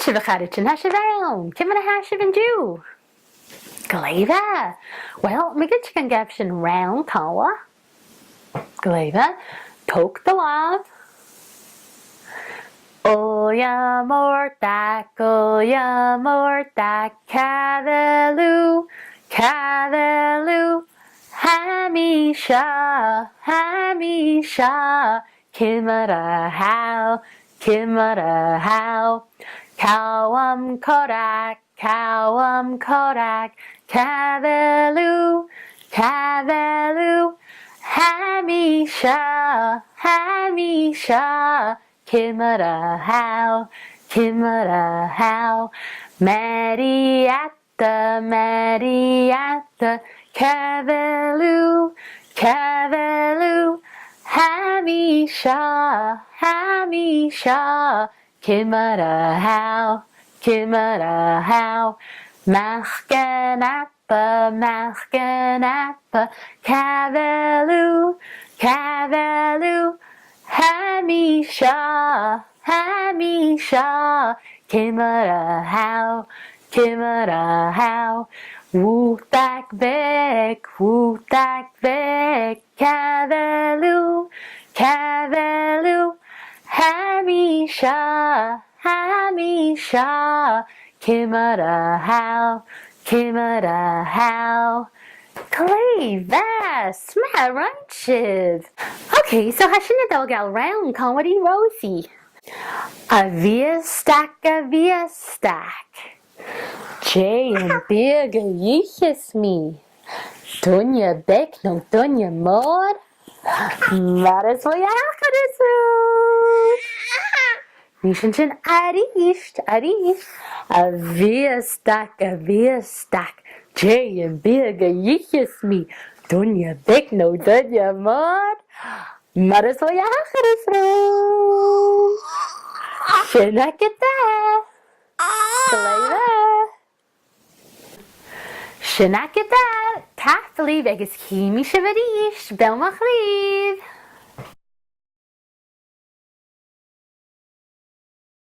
Shivacharichin Hashivaron, Kimana Hashivan Jew. Gleva. Well, Migichikan Gavshin round kawa. Gleva. Tok the lav. Oya mortak, Kavelu, Kavelu. Hamisha, Hamisha. Kimara how, Kimara how. Kawam Korak, Kavelu, Kavelu. Hamisha, Hamisha. Kimara how, Mariatta, Mariatta. Kavelu, Kavelu. Hamisha, Hamisha. Kimara how, Machganappa, Machganappa. Kavelu, Kavelu. Hamisha, Hamisha. Kimara how, Wutak vek, Kavelu, Kavelu. Hamisha, Hamisha. Kimara how. Kleva, smaranchiv. Okay, so hashina dolgal round comedy Rosie. Avia stack. Jay and big yichis me. Dunya beck no dunya mod. Maris voyachadisu. Nishanchin arish. Avia stack. Jay and big yichis me. Dunya beck no dunya mod. Maris voyachadisu. Shinakita. Shinakita. Tafli vegas kimi shavadish. Belmachli.